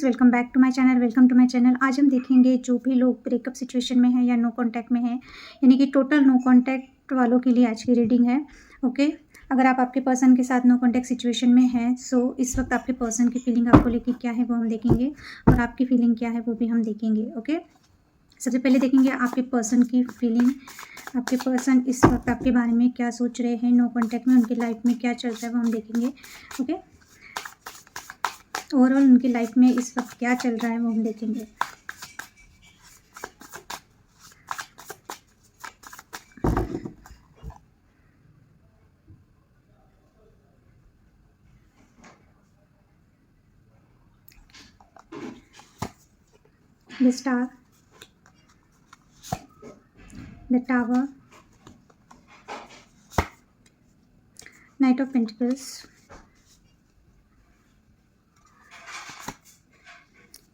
Guys, welcome back to my channel. आज हम देखेंगे जो भी लोग ब्रेकअप सिचुएशन में हैं या नो कांटेक्ट में हैं, यानी कि टोटल नो कांटेक्ट वालों के लिए आज की रीडिंग है। ओके, अगर आप आपके पर्सन के साथ नो कांटेक्ट सिचुएशन में हैं, सो इस वक्त आपके पर्सन की फीलिंग आपको लेके क्या है वो हम देखेंगे, और आपकी फीलिंग क्या है वो भी हम देखेंगे। ओके, सबसे पहले देखेंगे आपके पर्सन की फीलिंग। आपके पर्सन इस वक्त आपके बारे में क्या सोच रहे हैं, नो कांटेक्ट में उनकी लाइफ में क्या चल रहा है वो हम देखेंगे। ओके, ओवरऑल उनकी लाइफ में इस वक्त क्या चल रहा है वो हम देखेंगे। The star, the tower, knight of pentacles,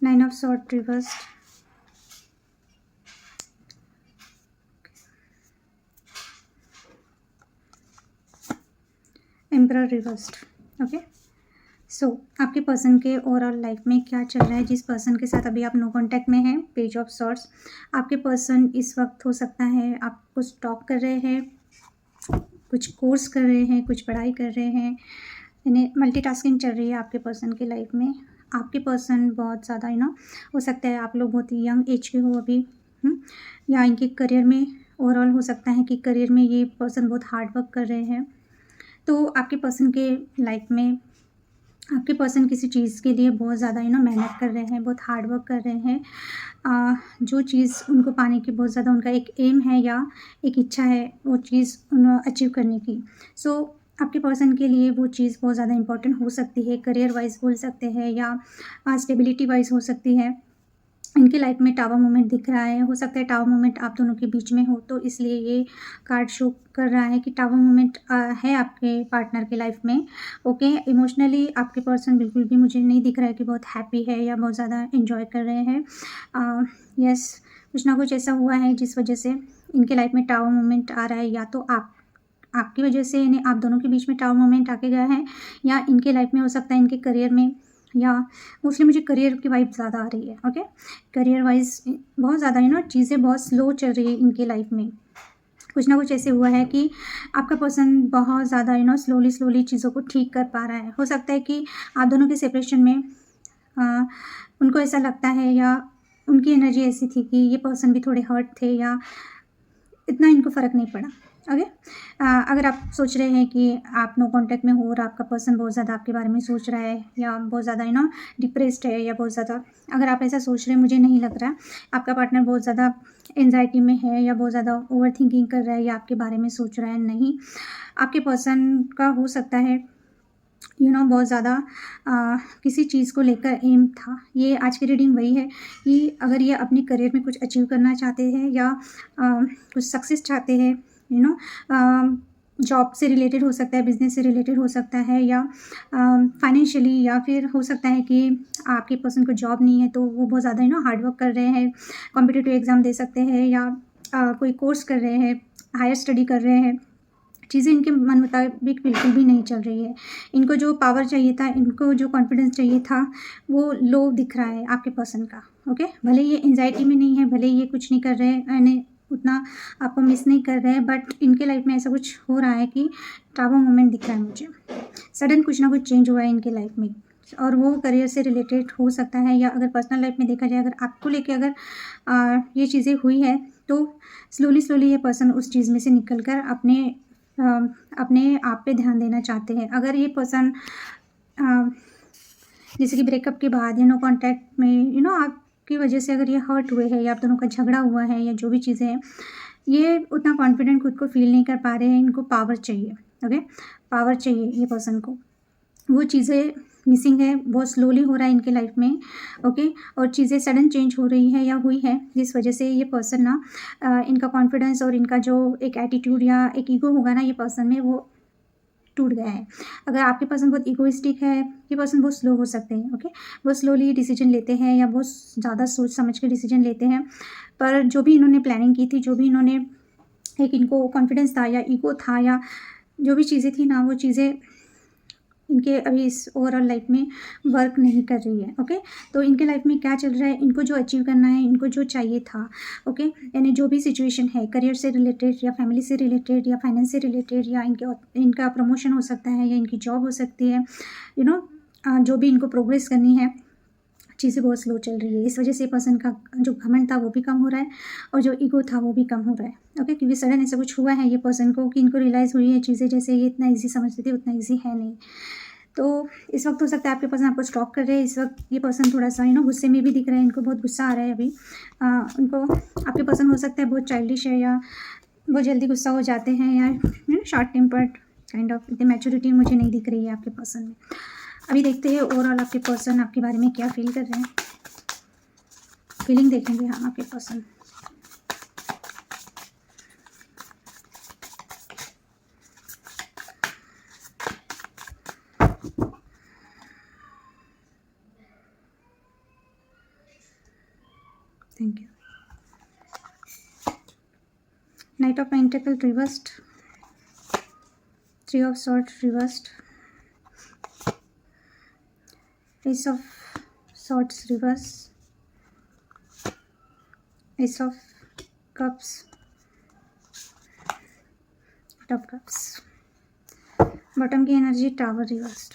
nine of sword reversed, emperor reversed. Okay, so आपके पर्सन के ओवरऑल लाइफ में क्या चल रहा है, जिस पर्सन के साथ अभी आप नो कांटेक्ट में हैं। पेज ऑफ सॉर्ड्स, आपके पर्सन इस वक्त हो सकता है आपको स्टॉक कर रहे हैं, कुछ कोर्स कर रहे हैं, कुछ पढ़ाई कर रहे हैं, यानी मल्टीटास्किंग चल रही है आपके पर्सन की लाइफ में। आपके पर्सन बहुत ज़्यादा हो सकता है आप लोग बहुत ही यंग एज के हो अभी, या इनके करियर में ओवरऑल हो सकता है कि करियर में ये पर्सन बहुत हार्ड वर्क कर रहे हैं। तो आपके पर्सन के लाइफ में आपके पर्सन किसी चीज़ के लिए बहुत ज़्यादा मेहनत कर रहे हैं, बहुत हार्ड वर्क कर रहे हैं। जो चीज़ उनको पाने की बहुत ज़्यादा उनका एक एम है या एक इच्छा है वो चीज़ अचीव करने की। सो आपके पर्सन के लिए वो चीज़ बहुत ज़्यादा इंपॉर्टेंट हो सकती है, करियर वाइज बोल सकते हैं या स्टेबिलिटी वाइज हो सकती है। इनकी लाइफ में टावर मोमेंट दिख रहा है, हो सकता है टावर मोमेंट आप दोनों के बीच में हो, तो इसलिए ये कार्ड शो कर रहा है कि टावर मोमेंट है आपके पार्टनर के लाइफ में। ओके, इमोशनली आपके पर्सन बिल्कुल भी मुझे नहीं दिख रहा है कि बहुत हैप्पी है या बहुत ज़्यादा एंजॉय कर रहे हैं। यस, कुछ ना कुछ ऐसा हुआ है जिस वजह से इनके लाइफ में टावर मोमेंट आ रहा है, या तो आपकी वजह से, यानी आप दोनों के बीच में टावर मोमेंट आके गया है, या इनके लाइफ में हो सकता है इनके करियर में, या मोस्टली मुझे करियर की वाइब ज़्यादा आ रही है। ओके, करियर वाइज बहुत ज़्यादा चीज़ें बहुत स्लो चल रही है इनके लाइफ में। कुछ ना कुछ ऐसे हुआ है कि आपका पर्सन बहुत ज़्यादा स्लोली चीज़ों को ठीक कर पा रहा है। हो सकता है कि आप दोनों के सेपरेशन में उनको ऐसा लगता है, या उनकी एनर्जी ऐसी थी कि ये पर्सन भी थोड़े हर्ट थे, या इतना इनको फ़र्क नहीं पड़ा। ओके, अगर आप सोच रहे हैं कि आप नो कांटेक्ट में हो और आपका पर्सन बहुत ज़्यादा आपके बारे में सोच रहा है, या बहुत ज़्यादा डिप्रेस्ड है, या बहुत ज़्यादा, अगर आप ऐसा सोच रहे हैं, मुझे नहीं लग रहा आपका पार्टनर बहुत ज़्यादा एंजाइटी में है या बहुत ज़्यादा ओवर थिंकिंग कर रहा है या आपके बारे में सोच रहा है। नहीं, आपके पर्सन का हो सकता है बहुत ज़्यादा किसी चीज़ को लेकर एम था। ये आज की रीडिंग वही है कि अगर ये अपने करियर में कुछ अचीव करना चाहते हैं, या कुछ सक्सेस चाहते हैं, जॉब से रिलेटेड हो सकता है, बिजनेस से रिलेटेड हो सकता है, या फाइनेंशियली, या फिर हो सकता है कि आपके पर्सन को जॉब नहीं है तो वो बहुत ज़्यादा हार्ड वर्क कर रहे हैं, कॉम्पिटिटिव एग्ज़ाम दे सकते हैं, या कोई कोर्स कर रहे हैं, हायर स्टडी कर रहे हैं। चीज़ें इनके मन मुताबिक बिल्कुल भी नहीं चल रही है। इनको जो पावर चाहिए था, इनको जो कॉन्फिडेंस चाहिए था, वो लो दिख रहा है आपके पर्सन का। ओके, भले ये एंजाइटी में नहीं है, भले ये कुछ नहीं कर रहे हैं, यानी उतना आपको मिस नहीं कर रहे हैं, बट इनके लाइफ में ऐसा कुछ हो रहा है कि टावर मोमेंट दिख रहा है मुझे। सडन कुछ ना कुछ चेंज हुआ है इनके लाइफ में, और वो करियर से रिलेटेड हो सकता है, या अगर पर्सनल लाइफ में देखा जाए, अगर आपको लेके अगर ये चीज़ें हुई है, तो स्लोली ये पर्सन उस चीज़ में से निकल कर अपने आप पे ध्यान देना चाहते हैं। अगर ये पर्सन जैसे कि ब्रेकअप के बाद या नो कांटेक्ट में आपकी वजह से अगर ये हर्ट हुए हैं, या आप दोनों का झगड़ा हुआ है, या जो भी चीज़ें हैं, ये उतना कॉन्फिडेंट खुद को फील नहीं कर पा रहे हैं। इनको पावर चाहिए। ओके, पावर चाहिए ये पर्सन को, वो चीज़ें मिसिंग है, बहुत स्लोली हो रहा है इनके लाइफ में। ओके, और चीज़ें सडन चेंज हो रही है या हुई है, जिस वजह से ये पर्सन इनका कॉन्फिडेंस और इनका जो एक एटीट्यूड या एक ईगो होगा ये पर्सन में, वो टूट गया है। अगर आपके पर्सन बहुत इगोइस्टिक है, ये पर्सन बहुत स्लो हो सकते हैं। ओके, बहुत स्लोली डिसीजन लेते हैं, या बहुत ज़्यादा सोच समझ के डिसीजन लेते हैं। पर जो भी इन्होंने प्लानिंग की थी, जो भी इन्होंने एक इनको कॉन्फिडेंस था या ईगो था, या जो भी चीज़ें थी वो चीज़ें इनके अभी इस ओवरऑल लाइफ में वर्क नहीं कर रही है। ओके, तो इनके लाइफ में क्या चल रहा है, इनको जो अचीव करना है, इनको जो चाहिए था, ओके, यानी जो भी सिचुएशन है करियर से रिलेटेड या फैमिली से रिलेटेड या फाइनेंस से रिलेटेड या इनका प्रमोशन हो सकता है या इनकी जॉब हो सकती है, जो भी इनको प्रोग्रेस करनी है, चीज़ें बहुत स्लो चल रही है। इस वजह से पर्सन का जो घमंड था वो भी कम हो रहा है और जो ईगो था वो भी कम हो रहा है। ओके, क्योंकि सडन ऐसा कुछ हुआ है ये पर्सन को कि इनको रियलाइज़ हुई है चीज़ें, जैसे ये इतना ईजी समझते थे उतना ईजी है नहीं। तो इस वक्त हो सकता है आपके पर्सन आपको स्टॉक कर रहे हैं। इस वक्त ये पर्सन थोड़ा सा गुस्से में भी दिख रहे हैं, इनको बहुत गुस्सा आ रहा है अभी। उनको आपके पर्सन हो सकता है बहुत चाइल्डिश है या बहुत जल्दी गुस्सा हो जाते हैं या शॉर्ट टेम्पर्ड काइंड ऑफ, इतनी मैच्योरिटी मुझे नहीं दिख रही है आपके पर्सन में। अभी देखते हैं ओवरऑल आपके पर्सन आपके बारे में क्या फील कर रहे हैं। फीलिंग देखेंगे हम आपके person. Thank you. Knight of pentacle reversed, three of sword reversed, ace of swords reverse, ace of cups, eight of cups, bottom की एनर्जी टावर रिवर्स्ड।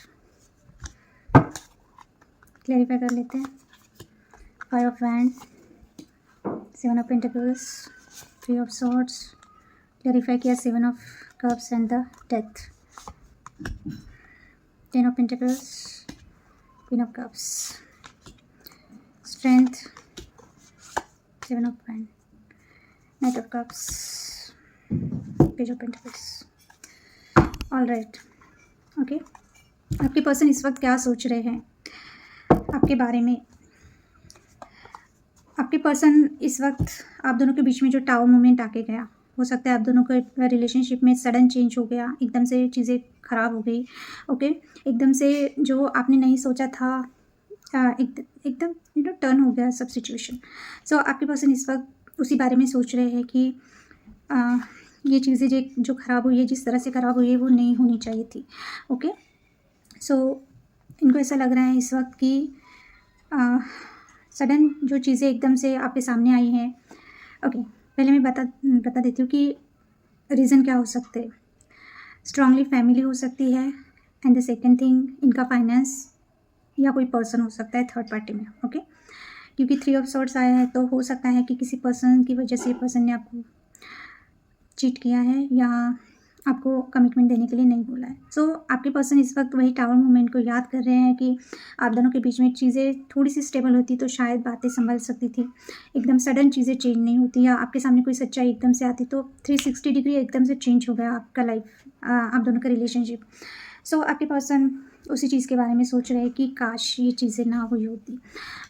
क्लैरिफाई कर लेते हैं। Five of wand, seven of pentacles, three of swords, clarify किया seven of cups and the death, ten of pentacles, queen of cups, strength, seven of wand, knight of cups, page of pentacles. All right, okay, आपके person इस वक्त क्या सोच रहे हैं आपके बारे में। आपके पर्सन इस वक्त आप दोनों के बीच में जो टावर मोमेंट आके गया, हो सकता है आप दोनों के रिलेशनशिप में सडन चेंज हो गया, एकदम से चीज़ें ख़राब हो गई। ओके, एकदम से जो आपने नहीं सोचा था एकदम टर्न हो गया सब सिचुएशन। सो आपके पर्सन इस वक्त उसी बारे में सोच रहे हैं कि ये चीज़ें जो ख़राब हुई है, जिस तरह से ख़राब हुई है वो नहीं होनी चाहिए थी। ओके, सो इनको ऐसा लग रहा है इस वक्त कि सडन जो चीज़ें एकदम से आपके सामने आई हैं। ओके, पहले मैं बता देती हूँ कि रीज़न क्या हो सकते हैं। स्ट्रांगली फैमिली हो सकती है, एंड द सेकेंड थिंग इनका फाइनेंस या कोई पर्सन हो सकता है थर्ड पार्टी में। ओके, क्योंकि थ्री ऑफ सॉर्ड्स आया है तो हो सकता है कि किसी पर्सन की वजह से पर्सन ने आपको चीट किया है या आपको कमिटमेंट देने के लिए नहीं बोला है। सो आपके पर्सन इस वक्त वही टावर मोमेंट को याद कर रहे हैं कि आप दोनों के बीच में चीज़ें थोड़ी सी स्टेबल होती तो शायद बातें संभल सकती थी। एकदम सडन चीज़ें चेंज नहीं होती, या आपके सामने कोई सच्चाई एकदम से आती तो 360 डिग्री एकदम से चेंज हो गया आपका लाइफ, आप दोनों का रिलेशनशिप। सो आपके पर्सन उसी चीज़ के बारे में सोच रहे हैं कि काश ये चीज़ें ना हुई होती।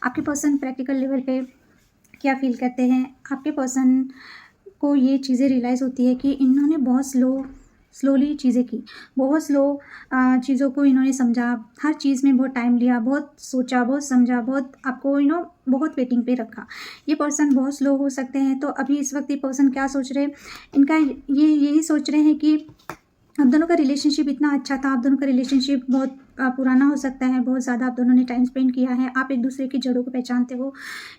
आपके पर्सन प्रैक्टिकल लेवल पे क्या फील करते हैं, आपके पर्सन को ये चीज़ें रियलाइज़ होती है कि इन्होंने बहुत स्लोली चीज़ें की, बहुत स्लो चीज़ों को इन्होंने समझा, हर चीज़ में बहुत टाइम लिया, बहुत सोचा, बहुत समझा, बहुत आपको बहुत वेटिंग पे रखा। ये पर्सन बहुत स्लो हो सकते हैं। तो अभी इस वक्त ये पर्सन क्या सोच रहे हैं, इनका ये यही सोच रहे हैं कि आप दोनों का रिलेशनशिप इतना अच्छा था, आप दोनों का रिलेशनशिप बहुत पुराना हो सकता है, बहुत ज़्यादा आप दोनों ने टाइम स्पेंड किया है, आप एक दूसरे की जड़ों को पहचानते हो,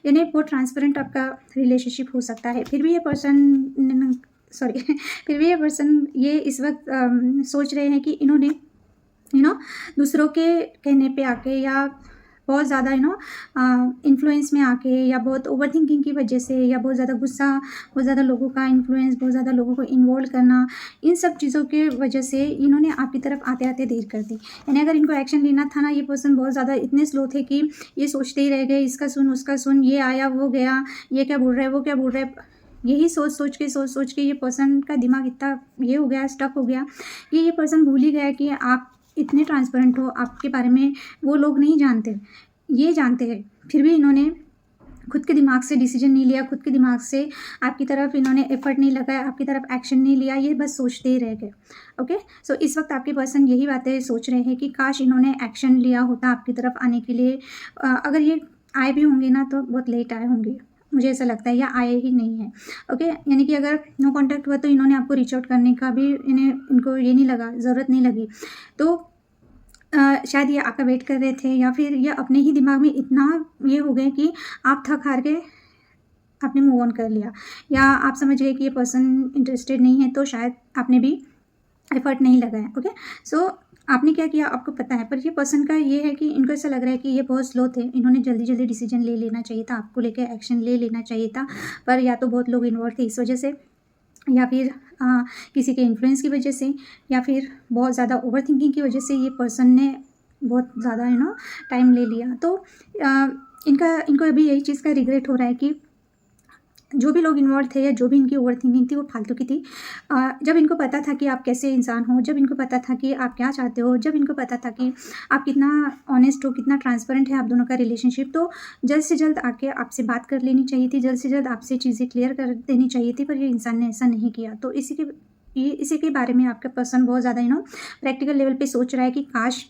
यानी बहुत ट्रांसपेरेंट आपका रिलेशनशिप हो सकता है। फिर भी ये पर्सन ये इस वक्त सोच रहे हैं कि इन्होंने दूसरों के कहने पे आके या बहुत ज़्यादा इन्फ्लुएंस में आके या बहुत ओवर थिंकिंग की वजह से या बहुत ज़्यादा गुस्सा, बहुत ज़्यादा लोगों का इन्फ्लुएंस, बहुत ज़्यादा लोगों को इन्वॉल्व करना, इन सब चीज़ों के वजह से इन्होंने आपकी तरफ आते आते देर कर दी। यानी अगर इनको एक्शन लेना था ना, ये पर्सन बहुत ज़्यादा इतने स्लो थे कि ये सोचते ही रह गए, इसका सुन उसका सुन, ये आया वो गया, ये क्या बोल रहा है वो क्या बोल रहा है, यही सोच के ये पर्सन का दिमाग इतना ये हो गया, स्टक हो गया कि ये पर्सन भूल ही गया कि आप इतने ट्रांसपेरेंट हो, आपके बारे में वो लोग नहीं जानते, ये जानते हैं। फिर भी इन्होंने खुद के दिमाग से डिसीजन नहीं लिया, खुद के दिमाग से आपकी तरफ इन्होंने एफर्ट नहीं लगाया, आपकी तरफ एक्शन नहीं लिया, ये बस सोचते ही रह गए। ओके, सो इस वक्त आपके पर्सन यही बातें सोच रहे हैं कि काश इन्होंने एक्शन लिया होता आपकी तरफ आने के लिए। अगर ये आए भी होंगे ना तो बहुत लेट आए होंगे, मुझे ऐसा लगता है, या आए ही नहीं है। ओके, यानी कि अगर नो कांटेक्ट हुआ तो इन्होंने आपको रीच आउट करने का भी इनको ये नहीं लगा, ज़रूरत नहीं लगी। तो शायद ये आपका वेट कर रहे थे, या फिर ये अपने ही दिमाग में इतना ये हो गए कि आप थक हार के आपने मूव ऑन कर लिया, या आप समझ गए कि ये पर्सन इंटरेस्टेड नहीं है, तो शायद आपने भी एफर्ट नहीं लगाया। ओके, सो आपने क्या किया आपको पता है, पर ये पर्सन का ये है कि इनको ऐसा लग रहा है कि ये बहुत स्लो थे, इन्होंने जल्दी जल्दी डिसीजन ले लेना चाहिए था, आपको लेकर एक्शन ले लेना चाहिए था, पर या तो बहुत लोग इन्वॉल्व थे इस वजह से, या फिर किसी के इन्फ्लुएंस की वजह से, या फिर बहुत ज़्यादा ओवर थिंकिंग की वजह से ये पर्सन ने बहुत ज़्यादा टाइम ले लिया। तो इनको अभी यही चीज़ का रिग्रेट हो रहा है कि जो भी लोग इन्वॉल्व थे या जो भी इनकी ओवर थिंकिंग थी वो फालतू की थी। जब इनको पता था कि आप कैसे इंसान हो, जब इनको पता था कि आप क्या चाहते हो, जब इनको पता था कि आप कितना ऑनेस्ट हो, कितना ट्रांसपेरेंट है आप दोनों का रिलेशनशिप, तो जल्द से जल्द आके आपसे बात कर लेनी चाहिए थी, जल्द से जल्द आपसे चीज़ें क्लियर कर देनी चाहिए थी, पर ये इंसान ने ऐसा नहीं किया। तो इसी के बारे में आपका पर्सन बहुत ज़्यादा प्रैक्टिकल लेवल पे सोच रहा है कि काश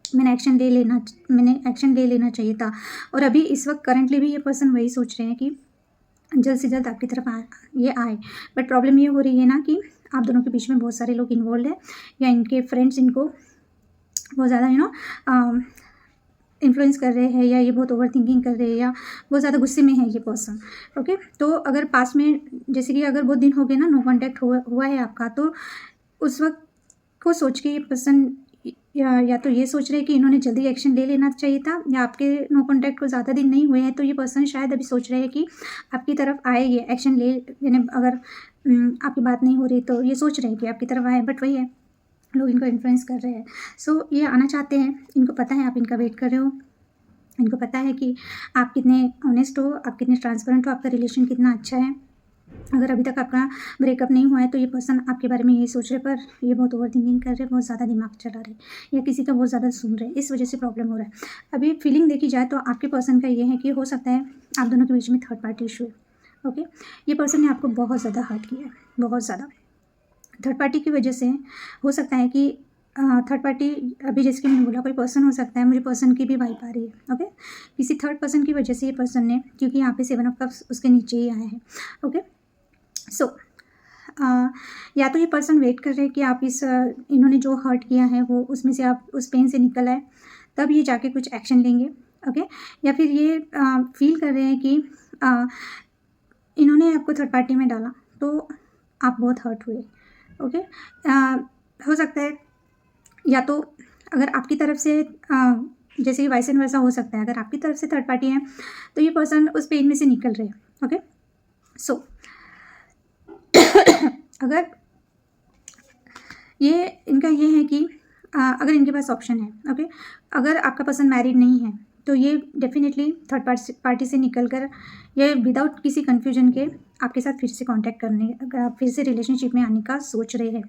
मैंने एक्शन ले लेना चाहिए था। और अभी इस वक्त करंटली भी ये पर्सन वही सोच रहे हैं कि जल्द से जल्द आपकी तरफ ये आए, बट प्रॉब्लम ये हो रही है ना कि आप दोनों के बीच में बहुत सारे लोग इन्वॉल्व हैं, या इनके फ्रेंड्स इनको बहुत ज़्यादा इन्फ्लुएंस कर रहे हैं, या ये बहुत ओवर थिंकिंग कर रहे हैं, या बहुत ज़्यादा गुस्से में है ये पर्सन। ओके, तो अगर पास में जैसे कि अगर बहुत दिन हो गए ना नो कॉन्टैक्ट हुआ है आपका, तो उस वक्त को सोच के ये पर्सन या तो ये सोच रहे हैं कि इन्होंने जल्दी एक्शन ले लेना चाहिए था, या आपके नो कॉन्टैक्ट को ज़्यादा दिन नहीं हुए हैं तो ये पर्सन शायद अभी सोच रहे हैं कि आपकी तरफ आए, ये एक्शन लेने अगर आपकी बात नहीं हो रही तो ये सोच रहे हैं कि आपकी तरफ आए, बट वही है लोग इनको इन्फ्लुएंस कर रहे हैं। सो ये आना चाहते हैं, इनको पता है आप इनका वेट कर रहे हो, इनको पता है कि आप कितने ऑनेस्ट हो, आप कितने ट्रांसपेरेंट हो, आपका रिलेशन कितना अच्छा है। अगर अभी तक आपका ब्रेकअप नहीं हुआ है तो ये पर्सन आपके बारे में ये सोच रहे, पर ये बहुत ओवर थिंकिंग कर रहे, बहुत ज़्यादा दिमाग चला रहे, या किसी का बहुत ज़्यादा सुन रहे, इस वजह से प्रॉब्लम हो रहा है। अभी फीलिंग देखी जाए तो आपके पर्सन का ये है कि हो सकता है आप दोनों के बीच में थर्ड पार्टी इशू है। ओके, ये पर्सन ने आपको बहुत ज़्यादा हर्ट किया है, बहुत ज़्यादा। थर्ड पार्टी की वजह से हो सकता है कि थर्ड पार्टी, अभी जैसे कि मैंने बोला कोई पर्सन हो सकता है, मुझे पर्सन की भी वाइब आ रही है। ओके, किसी थर्ड पर्सन की वजह से ये पर्सन ने, क्योंकि यहाँ पे 7 ऑफ कप्स उसके नीचे ही आया है। ओके, सो या तो ये पर्सन वेट कर रहे हैं कि आप इन्होंने जो हर्ट किया है वो उसमें से आप उस पेन से निकल आए, तब ये जाके कुछ एक्शन लेंगे। ओके, या फिर ये फील कर रहे हैं कि इन्होंने आपको थर्ड पार्टी में डाला तो आप बहुत हर्ट हुए। ओके, हो सकता है या तो अगर आपकी तरफ से जैसे कि वाइस एंड वर्सा हो सकता है, अगर आपकी तरफ से थर्ड पार्टी है तो ये पर्सन उस पेन में से निकल रहे हैं। ओके, सो अगर ये इनका ये है कि अगर इनके पास ऑप्शन है, ओके, अगर आपका पर्सन मैरिड नहीं है तो ये डेफिनेटली थर्ड पार्टी से निकल कर ये विदाउट किसी कन्फ्यूजन के आपके साथ फिर से कांटेक्ट करने, फिर से रिलेशनशिप में आने का सोच रहे हैं।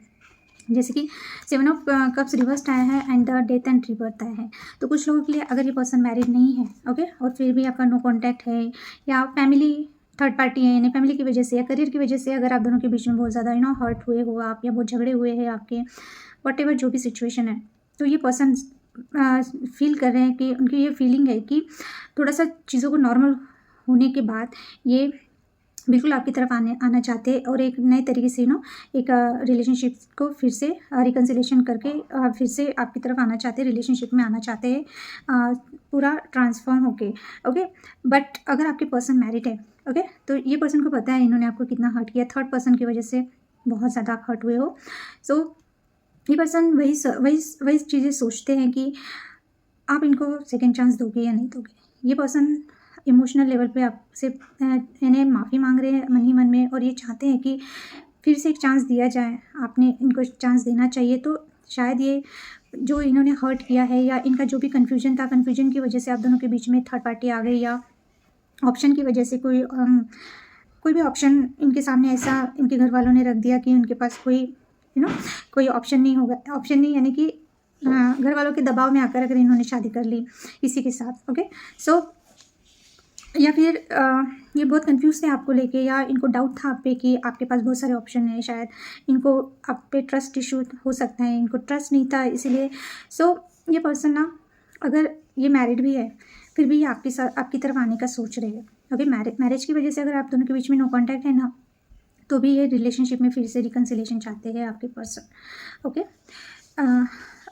जैसे कि 7 ऑफ कप्स रिवर्स्ड आया है and the death and rebirth आया है, तो कुछ लोगों के लिए अगर ये पर्सन मैरिड नहीं है, ओके, और फिर भी आपका नो कॉन्टैक्ट है, या फैमिली थर्ड पार्टी है, यानी फैमिली की वजह से या करियर की वजह से अगर आप दोनों के बीच में बहुत ज़्यादा हर्ट हुए हो आप, या बहुत झगड़े हुए हैं आपके, वॉट जो भी सिचुएशन है, तो ये पर्सन फील कर रहे हैं कि उनकी ये फीलिंग है कि थोड़ा सा चीज़ों को नॉर्मल होने के बाद ये बिल्कुल आपकी तरफ आना चाहते हैं, और एक नए तरीके से एक रिलेशनशिप को फिर से रिकन्सिलेशन करके फिर से आपकी तरफ आना चाहते हैं, रिलेशनशिप में आना चाहते हैं, पूरा ट्रांसफॉर्म होके। ओके, बट अगर आपके पर्सन मैरिड है, ओके, तो ये पर्सन को पता है इन्होंने आपको कितना हर्ट किया, थर्ड पर्सन की वजह से बहुत ज़्यादा आप हर्ट हुए हो। सो ये पर्सन वही चीज़ें सोचते हैं कि आप इनको सेकेंड चांस दोगे या नहीं दोगे। ये पर्सन इमोशनल लेवल पे आपसे इन्हें माफ़ी मांग रहे हैं मन ही मन में, और ये चाहते हैं कि फिर से एक चांस दिया जाए, आपने इनको चांस देना चाहिए। तो शायद ये जो इन्होंने हर्ट किया है, या इनका जो भी कन्फ्यूजन था, कन्फ्यूजन की वजह से आप दोनों के बीच में थर्ड पार्टी आ गई, या ऑप्शन की वजह से कोई भी ऑप्शन इनके सामने ऐसा इनके घर वालों ने रख दिया कि उनके पास कोई ऑप्शन नहीं होगा। ऑप्शन नहीं यानी कि घर वालों के दबाव में आकर अगर इन्होंने शादी कर ली किसी के साथ। ओके, सो या फिर ये बहुत कंफ्यूज थे आपको लेके, या इनको डाउट था आप पे कि आपके पास बहुत सारे ऑप्शन हैं, शायद इनको आप पे ट्रस्ट इशू हो सकता है, इनको ट्रस्ट नहीं था इसीलिए। सो ये पर्सन ना, अगर ये मैरिड भी है फिर भी ये आपकी तरफ आने का सोच रहे हैं। ओके, मैरिज की वजह से अगर आप दोनों के बीच में नो कॉन्टैक्ट है ना, तो भी ये रिलेशनशिप में फिर से रिकन्सिलेशन चाहते हैं आपके पर्सन। ओके,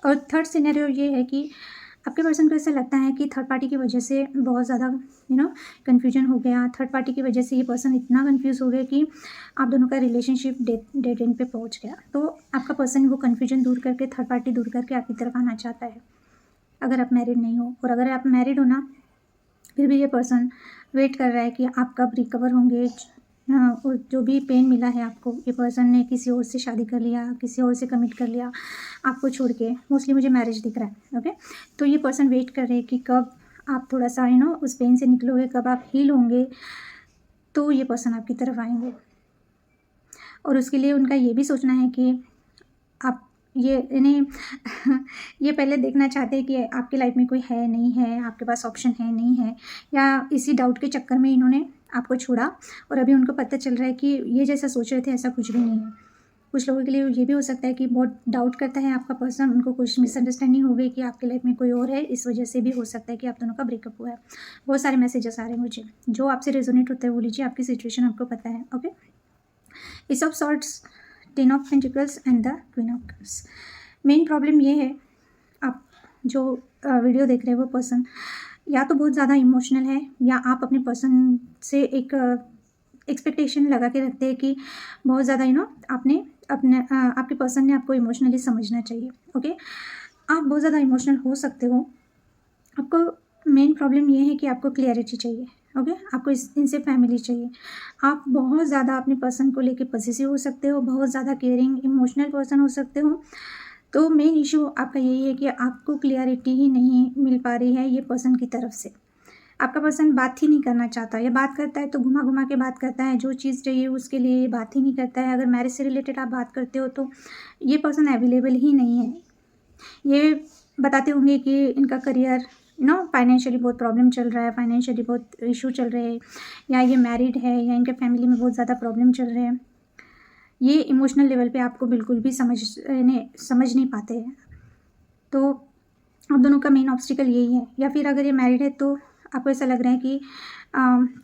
और थर्ड सिनेरियो ये है कि आपके पर्सन को ऐसा लगता है कि थर्ड पार्टी की वजह से बहुत ज़्यादा कन्फ्यूजन हो गया। थर्ड पार्टी की वजह से ये पर्सन इतना कन्फ्यूज़ हो गया कि आप दोनों का रिलेशनशिप डेड एंड पे पहुंच गया। तो आपका पर्सन वो कन्फ्यूजन दूर करके, थर्ड पार्टी दूर करके आपकी तरफ आना चाहता है, अगर आप मैरिड नहीं हो। और अगर आप मैरिड हो ना, फिर भी ये पर्सन वेट कर रहा है कि आप कब रिकवर होंगे। और जो भी पेन मिला है आपको, ये पर्सन ने किसी और से शादी कर लिया, किसी और से कमिट कर लिया आपको छोड़ के, मोस्टली मुझे मैरिज दिख रहा है। ओके, तो ये पर्सन वेट कर रहे हैं कि कब आप थोड़ा सा उस पेन से निकलोगे, कब आप हील होंगे, तो ये पर्सन आपकी तरफ आएंगे। और उसके लिए उनका ये भी सोचना है कि आप ये इन्हें ये पहले देखना चाहते हैं कि आपकी लाइफ में कोई है नहीं है, आपके पास ऑप्शन है नहीं है, या इसी डाउट के चक्कर में इन्होंने आपको छोड़ा और अभी उनको पता चल रहा है कि ये जैसा सोच रहे थे ऐसा कुछ भी नहीं है। कुछ लोगों के लिए ये भी हो सकता है कि बहुत डाउट करता है आपका पर्सन, उनको कुछ मिसअंडरस्टैंडिंग हो गई कि आपकी लाइफ में कोई और है, इस वजह से भी हो सकता है कि आप दोनों का ब्रेकअप हुआ है। बहुत सारे मैसेजेस आ रहे हैं मुझे, जो आपसे रेजोनेट होता है वो लीजिए, आपकी सिचुएशन आपको पता है। ओके, इस of swords, 10 of pentacles and the queen of cups. Main problem ये है, आप जो वीडियो देख रहे हैं वो पर्सन या तो बहुत ज़्यादा इमोशनल है, या आप अपने पर्सन से एक एक्सपेक्टेशन लगा के रखते हैं कि बहुत ज़्यादा आपने आपके पर्सन ने आपको इमोशनली समझना चाहिए। ओके, आप बहुत ज़्यादा इमोशनल हो सकते हो। आपको मेन प्रॉब्लम ये है कि आपको क्लियरिटी चाहिए। ओके, आपको इनसे फैमिली चाहिए। आप बहुत ज़्यादा अपने पर्सन को लेके पॉसेसिव हो सकते हो, बहुत ज़्यादा केयरिंग इमोशनल पर्सन हो सकते हो। तो मेन इशू आपका यही है कि आपको क्लियरिटी ही नहीं मिल पा रही है ये पर्सन की तरफ से। आपका पर्सन बात ही नहीं करना चाहता, या बात करता है तो घुमा घुमा के बात करता है, जो चीज़ चाहिए उसके लिए ये बात ही नहीं करता है। अगर मैरिज से रिलेटेड आप बात करते हो तो ये पर्सन अवेलेबल ही नहीं है। ये बताते होंगे कि इनका करियर फाइनेंशियली बहुत प्रॉब्लम चल रहा है, फाइनेंशियली बहुत इशू चल रहे हैं, या ये मैरिड है, या इनके फैमिली में बहुत ज़्यादा प्रॉब्लम चल रहे हैं। ये इमोशनल लेवल पे आपको बिल्कुल भी समझ नहीं पाते हैं। तो आप दोनों का मेन ऑब्स्टिकल यही है। या फिर अगर ये मैरिड है तो आपको ऐसा लग रहा है कि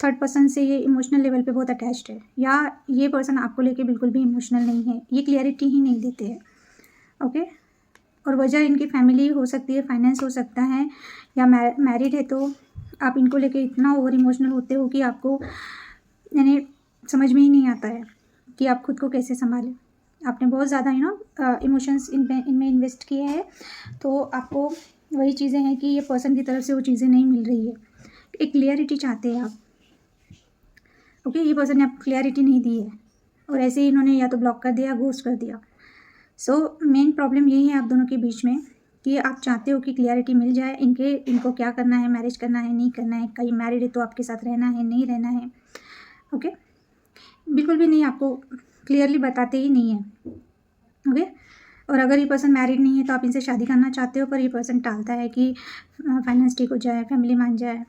थर्ड पर्सन से ये इमोशनल लेवल पे बहुत अटैच्ड है, या ये पर्सन आपको लेके बिल्कुल भी इमोशनल नहीं है, ये क्लियरिटी ही नहीं देते हैं। ओके, और वजह इनकी फैमिली हो सकती है, फाइनेंस हो सकता है, या मैरिड है तो आप इनको लेके इतना ओवर इमोशनल होते हो कि आपको समझ में ही नहीं आता है कि आप खुद को कैसे संभालें। आपने बहुत ज़्यादा इमोशंस इनमें इन्वेस्ट किए हैं, तो आपको वही चीज़ें हैं कि ये पर्सन की तरफ से वो चीज़ें नहीं मिल रही है। एक क्लियरिटी चाहते हैं आप। ओके, ये पर्सन ने आपको क्लियरिटी नहीं दी है, और ऐसे ही इन्होंने या तो ब्लॉक कर दिया, घोस्ट कर दिया। सो मेन प्रॉब्लम यही है आप दोनों के बीच में कि आप चाहते हो कि क्लियरिटी मिल जाए, इनको क्या करना है, मैरिज करना है, नहीं करना है, कहीं मैरिड है तो आपके साथ रहना है, नहीं रहना है। ओके, बिल्कुल भी नहीं, आपको क्लियरली बताते ही नहीं है। ओके, और अगर ये पर्सन मैरिड नहीं है तो आप इनसे शादी करना चाहते हो, पर ये पर्सन टालता है कि फाइनेंस ठीक हो जाए, फैमिली मान जाए,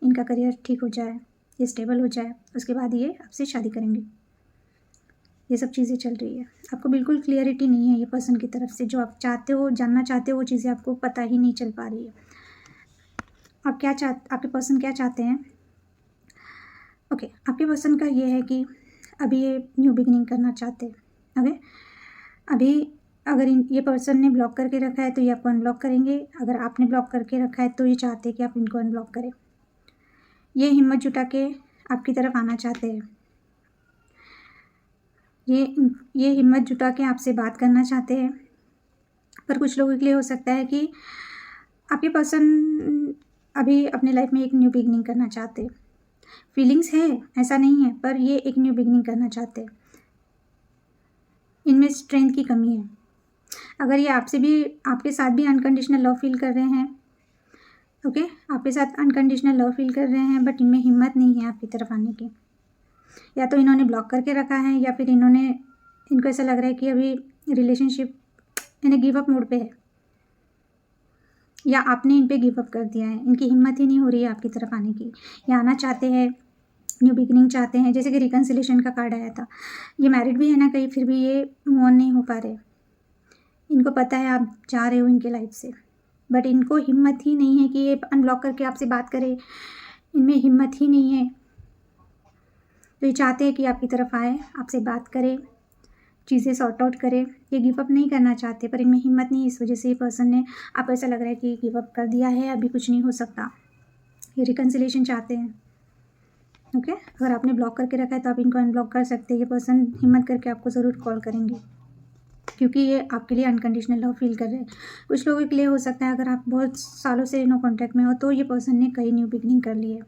इनका करियर ठीक हो जाए, ये स्टेबल हो जाए, उसके बाद ये आपसे शादी करेंगे। ये सब चीज़ें चल रही है। आपको बिल्कुल क्लियरिटी नहीं है ये पर्सन की तरफ से, जो आप चाहते हो, जानना चाहते हो, वो चीज़ें आपको पता ही नहीं चल पा रही है। आपके पर्सन क्या चाहते हैं? ओके, आपके पर्सन का ये है कि अभी ये न्यू बिगिनिंग करना चाहते हैं। ओके, अभी अगर ये पर्सन ने ब्लॉक करके रखा है तो ये आपको अनब्लॉक करेंगे। अगर आपने ब्लॉक करके रखा है तो ये चाहते हैं कि आप इनको अनब्लॉक करें। ये हिम्मत जुटा के आपकी तरफ आना चाहते हैं। ये हिम्मत जुटा के आपसे बात करना चाहते हैं। पर कुछ लोगों के लिए हो सकता है कि आपके पर्सन अभी अपने लाइफ में एक न्यू बिगिनिंग करना चाहते हैं। फीलिंग्स है, ऐसा नहीं है, पर ये एक न्यू बिगिनिंग करना चाहते हैं। इनमें स्ट्रेंथ की कमी है। अगर ये आपके साथ भी अनकंडीशनल लव फील कर रहे हैं, ओके, आपके साथ अनकंडीशनल लव फील कर रहे हैं, बट इनमें हिम्मत नहीं है आपकी तरफ आने की। या तो इन्होंने ब्लॉक करके रखा है, या फिर इनको ऐसा लग रहा है कि अभी रिलेशनशिप इन्हें गिव अप मोड पे है, या आपने इन पे गिव अप कर दिया है। इनकी हिम्मत ही नहीं हो रही है आपकी तरफ आने की। ये आना चाहते हैं, न्यू बिगिनिंग चाहते हैं, जैसे कि रिकन्सिलेशन का कार्ड आया था। ये मैरिड भी है ना कहीं, फिर भी ये मूव ऑन नहीं हो पा रहे। इनको पता है आप जा रहे हो इनके लाइफ से, बट इनको हिम्मत ही नहीं है कि ये अनब्लॉक करके आपसे बात करे। इनमें हिम्मत ही नहीं है। तो ये चाहते हैं कि आपकी तरफ आए, आपसे बात करे, चीज़ें सॉर्ट आउट करें। ये गिव अप नहीं करना चाहते, पर इनमें हिम्मत नहीं है, इस वजह से ये पर्सन ने, आपको ऐसा लग रहा है कि गिव अप कर दिया है, अभी कुछ नहीं हो सकता। ये रिकन्सिलेशन चाहते हैं। ओके, अगर आपने ब्लॉक करके रखा है तो आप इनको अनब्लॉक कर सकते हैं। ये पर्सन हिम्मत करके आपको ज़रूर कॉल करेंगे, क्योंकि ये आपके लिए अनकंडीशनल लव फील कर रहे हैं। कुछ लोगों के लिए हो सकता है, अगर आप बहुत सालों से नो कॉन्टैक्ट में हो तो ये पर्सन ने कई न्यू बिगनिंग कर ली है,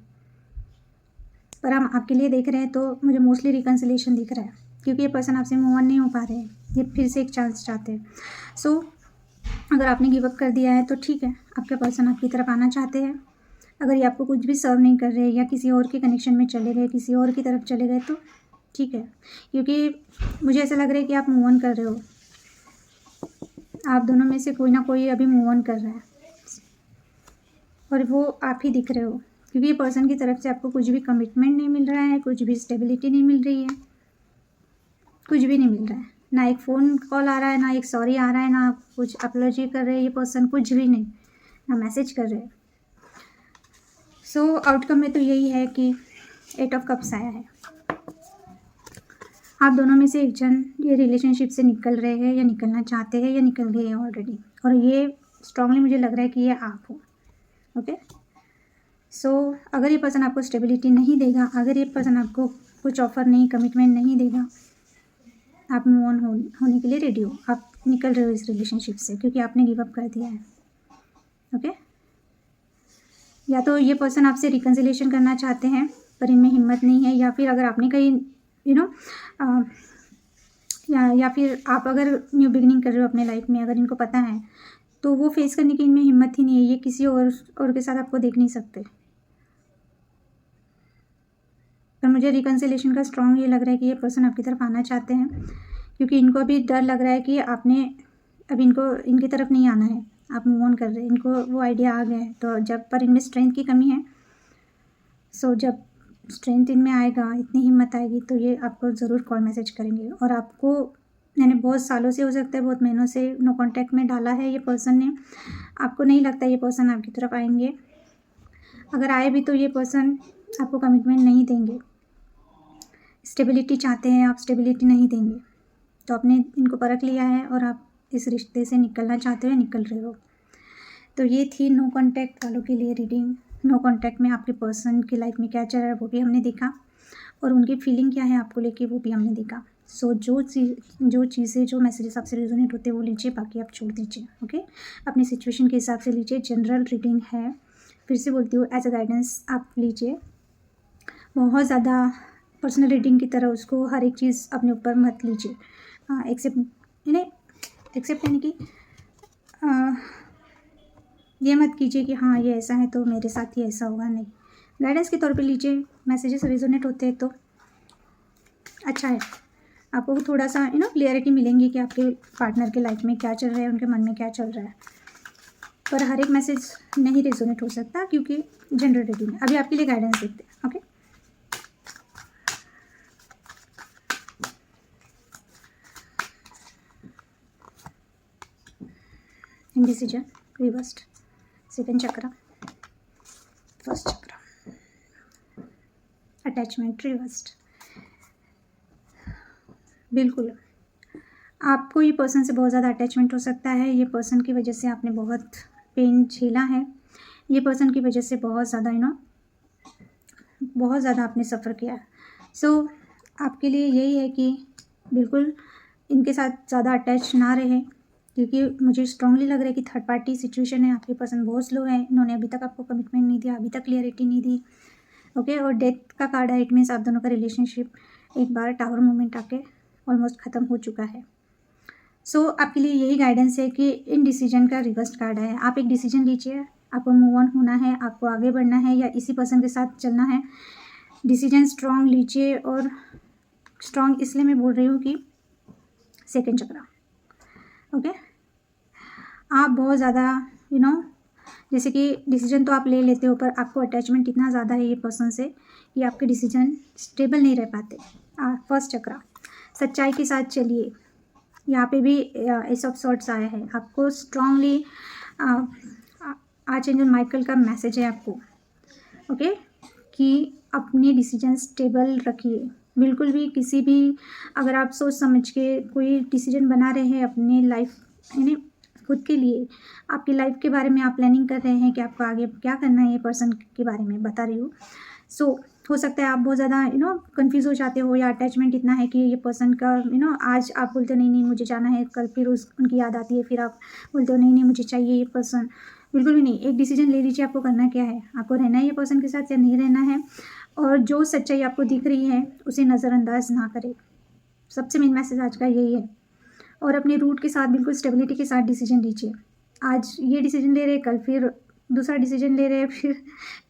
पर हम आपके लिए देख रहे हैं तो मुझे मोस्टली रिकन्सिलेशन दिख रहा है, क्योंकि ये पर्सन आपसे मूव ऑन नहीं हो पा रहे हैं, ये फिर से एक चांस चाहते हैं। सो अगर आपने गिव अप कर दिया है तो ठीक है, आपके पर्सन आपकी तरफ आना चाहते हैं। अगर ये आपको कुछ भी सर्व नहीं कर रहे या किसी और के कनेक्शन में चले गए, किसी और की तरफ चले गए तो ठीक है, क्योंकि मुझे ऐसा लग रहा है कि आप मूव ऑन कर रहे हो। आप दोनों में से कोई ना कोई अभी मूव ऑन कर रहा है, और वो आप ही दिख रहे हो, क्योंकि ये पर्सन की तरफ से आपको कुछ भी कमिटमेंट नहीं मिल रहा है, कुछ भी स्टेबिलिटी नहीं मिल रही है, कुछ भी नहीं मिल रहा है। ना एक फ़ोन कॉल आ रहा है, ना एक सॉरी आ रहा है, ना कुछ अपॉलॉजी कर रहे हैं ये पर्सन, कुछ भी नहीं, ना मैसेज कर रहे हैं। सो आउटकम में तो यही है कि 8 ऑफ कप्स आया है। आप दोनों में से एक जन ये रिलेशनशिप से निकल रहे हैं, या निकलना चाहते हैं, या निकल गए हैं ऑलरेडी, और ये स्ट्रांगली मुझे लग रहा है कि ये आप हो। ओके, सो अगर ये पर्सन आपको स्टेबिलिटी नहीं देगा, अगर ये पर्सन आपको कुछ ऑफर नहीं, कमिटमेंट नहीं देगा, आप मूव ऑन होने के लिए रेडी हो, आप निकल रहे हो इस रिलेशनशिप से, क्योंकि आपने गिव अप कर दिया है। ओके, या तो ये पर्सन आपसे रिकन्सिलेशन करना चाहते हैं पर इनमें हिम्मत नहीं है, या फिर अगर आपने कहीं या फिर आप अगर न्यू बिगिनिंग कर रहे हो अपने लाइफ में, अगर इनको पता है तो वो फेस करने की इनमें हिम्मत ही नहीं है, ये किसी और के साथ आपको देख नहीं सकते। पर मुझे रिकन्सिलेशन का स्ट्रॉन्ग ये लग रहा है कि ये पर्सन आपकी तरफ आना चाहते हैं, क्योंकि इनको अभी डर लग रहा है कि आपने अभी इनको इनकी तरफ नहीं आना है, आप मूव ऑन कर रहे हैं, इनको वो आइडिया आ गया है। तो जब पर इनमें स्ट्रेंथ की कमी है, सो जब स्ट्रेंथ इनमें आएगा, इतनी हिम्मत आएगी, तो ये आपको ज़रूर कॉल मैसेज करेंगे। और आपको यानी बहुत सालों से, हो सकता है बहुत महीनों से नो कॉन्टैक्ट में डाला है ये पर्सन ने, आपको नहीं लगता ये पर्सन आपकी तरफ आएंगे। अगर आए भी तो ये पर्सन आपको कमिटमेंट नहीं देंगे, स्टेबिलिटी चाहते हैं, आप स्टेबिलिटी नहीं देंगे। तो आपने इनको परख लिया है और आप इस रिश्ते से निकलना चाहते हो, निकल रहे हो। तो ये थी नो कॉन्टैक्ट वालों के लिए रीडिंग। नो कॉन्टैक्ट में आपके पर्सन की लाइफ में क्या चल रहा है वो भी हमने देखा, और उनकी फीलिंग क्या है आपको लेके वो भी हमने देखा। सो जो चीज़ें, जो मैसेजेस आपसे रेजोनेट होते हैं वो लीजिए, बाकी आप छोड़ दीजिए। ओके, अपनी सिचुएशन के हिसाब से लीजिए। जनरल रीडिंग है, फिर से बोलती हूँ, एज अ गाइडेंस आप लीजिए। बहुत ज़्यादा पर्सनल रीडिंग की तरह उसको हर एक चीज़ अपने ऊपर मत लीजिए। एक्सेप्ट यानी कि ये मत कीजिए कि हाँ ये ऐसा है तो मेरे साथ ही ऐसा होगा, नहीं। गाइडेंस के तौर पे लीजिए। मैसेजेस रेजोनेट होते हैं तो अच्छा है, आपको थोड़ा सा क्लियरिटी मिलेंगी कि आपके पार्टनर के लाइफ में क्या चल रहा है, उनके मन में क्या चल रहा है। पर हर एक मैसेज नहीं रेजोनेट हो सकता, क्योंकि जनरल रीडिंग है। अभी आपके लिए गाइडेंस देखते हैं। ओके, इंडिसीजन रिवर्स्ड, सेकंड चक्र, फर्स्ट चक्र, अटैचमेंट रिवर्स्ड। बिल्कुल, आपको ये पर्सन से बहुत ज़्यादा अटैचमेंट हो सकता है। ये पर्सन की वजह से आपने बहुत पेन झेला है। ये पर्सन की वजह से बहुत ज़्यादा बहुत ज़्यादा आपने सफ़र किया है। सो आपके लिए यही है कि बिल्कुल इनके साथ ज़्यादा अटैच ना रहे, क्योंकि मुझे स्ट्रांगली लग रहा है कि थर्ड पार्टी सिचुएशन है। आपके पर्सन बहुत स्लो है, इन्होंने अभी तक आपको कमिटमेंट नहीं दिया, अभी तक क्लियरिटी नहीं दी। ओके, और डेथ का कार्ड है, इट मीन्स आप दोनों का रिलेशनशिप एक बार टावर मोमेंट आके ऑलमोस्ट ख़त्म हो चुका है। सो आपके लिए यही गाइडेंस है कि इन डिसीजन का रिवर्स कार्ड है। आप एक डिसीजन लीजिए, आपको मूव ऑन होना है, आपको आगे बढ़ना है, या इसी पर्सन के साथ चलना है। डिसीजन स्ट्रॉन्ग लीजिए, और स्ट्रॉन्ग इसलिए मैं बोल रही हूँ कि सेकंड चक्र। ओके, आप बहुत ज़्यादा जैसे कि डिसीजन तो आप ले लेते हो, पर आपको अटैचमेंट इतना ज़्यादा है ये पर्सन से कि आपके डिसीजन स्टेबल नहीं रह पाते। फर्स्ट चक्र, सच्चाई के साथ चलिए। यहाँ पे भी एस ऑफ सॉर्ट्स आया है। आपको स्ट्रांगली आर्चएंजल माइकल का मैसेज है आपको, ओके, कि अपने डिसीजन स्टेबल रखिए। बिल्कुल भी किसी भी, अगर आप सोच समझ के कोई डिसीजन बना रहे हैं अपनी लाइफ यानी खुद के लिए, आपकी लाइफ के बारे में आप प्लानिंग कर रहे हैं कि आपको आगे क्या करना है, ये पर्सन के बारे में बता रही हूँ। सो हो सकता है आप बहुत ज़्यादा कंफ्यूज हो जाते हो, या अटैचमेंट इतना है कि ये पर्सन का आज आप बोलते हो नहीं नहीं मुझे जाना है, कल फिर उनकी याद आती है, फिर आप बोलते हो नहीं नहीं मुझे चाहिए ये पर्सन। बिल्कुल भी नहीं, एक डिसीजन ले लीजिए, आपको करना क्या है, आपको रहना है ये पर्सन के साथ या नहीं रहना है। और जो सच्चाई आपको दिख रही है उसे नज़रअंदाज ना करें, सबसे मेन मैसेज आज का यही है। और अपने रूट के साथ बिल्कुल स्टेबिलिटी के साथ डिसीजन लीजिए। आज ये डिसीजन ले रहे, कल फिर दूसरा डिसीजन ले रहे, फिर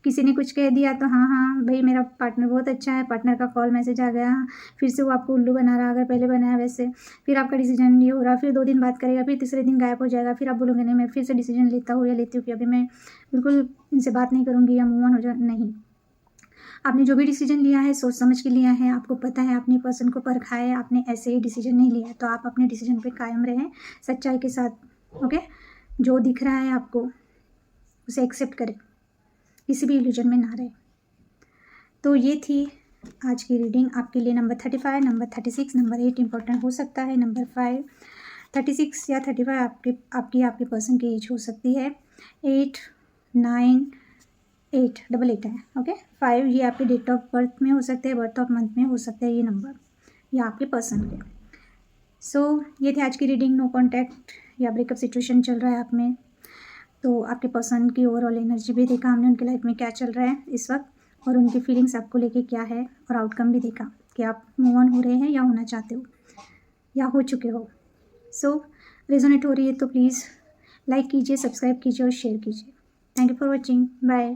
किसी ने कुछ कह दिया तो हाँ हाँ भाई मेरा पार्टनर बहुत अच्छा है, पार्टनर का कॉल मैसेज आ गया, फिर से वो आपको उल्लू बना रहा, अगर पहले बनाया वैसे, फिर आपका डिसीजन ये हो रहा, फिर 2 दिन बात करेगा, फिर तीसरे दिन गायब हो जाएगा, फिर आप बोलोगे नहीं मैं फिर से डिसीजन लेता हूँ या लेती हूँ कि अभी मैं बिल्कुल इनसे बात नहीं करूँगी या मूव ऑन हो जा। नहीं, आपने जो भी डिसीजन लिया है सोच समझ के लिया है, आपको पता है आपने पर्सन को परखा है, आपने ऐसे ही डिसीजन नहीं लिया, तो आप अपने डिसीजन पे कायम रहें सच्चाई के साथ। ओके, जो दिख रहा है आपको उसे एक्सेप्ट करें, किसी भी इल्यूजन में ना रहे। तो ये थी आज की रीडिंग आपके लिए। नंबर 35, नंबर 36, नंबर 8 इंपॉर्टेंट हो सकता है, नंबर 5, 36 या 35 आपके पर्सन की एज हो सकती है, 8, 9, 8 डबल 8 है। ओके, 5 ये आपके डेट ऑफ बर्थ में हो सकते हैं, बर्थ ऑफ मंथ में हो सकता है ये नंबर, या आपके पर्सन के। सो ये थे आज की रीडिंग। नो कॉन्टैक्ट या ब्रेकअप सिचुएशन चल रहा है आप में, तो आपके पर्सन की ओवरऑल एनर्जी भी देखा हमने, उनकी लाइफ में क्या चल रहा है इस वक्त, और उनकी फीलिंग्स आपको लेके क्या है, और आउटकम भी देखा कि आप मूव ऑन हो रहे हैं या होना चाहते हो या हो चुके हो। सो रेजोनेट हो रही है तो प्लीज़ लाइक कीजिए, सब्सक्राइब कीजिए और शेयर कीजिए। Thank you for watching, bye.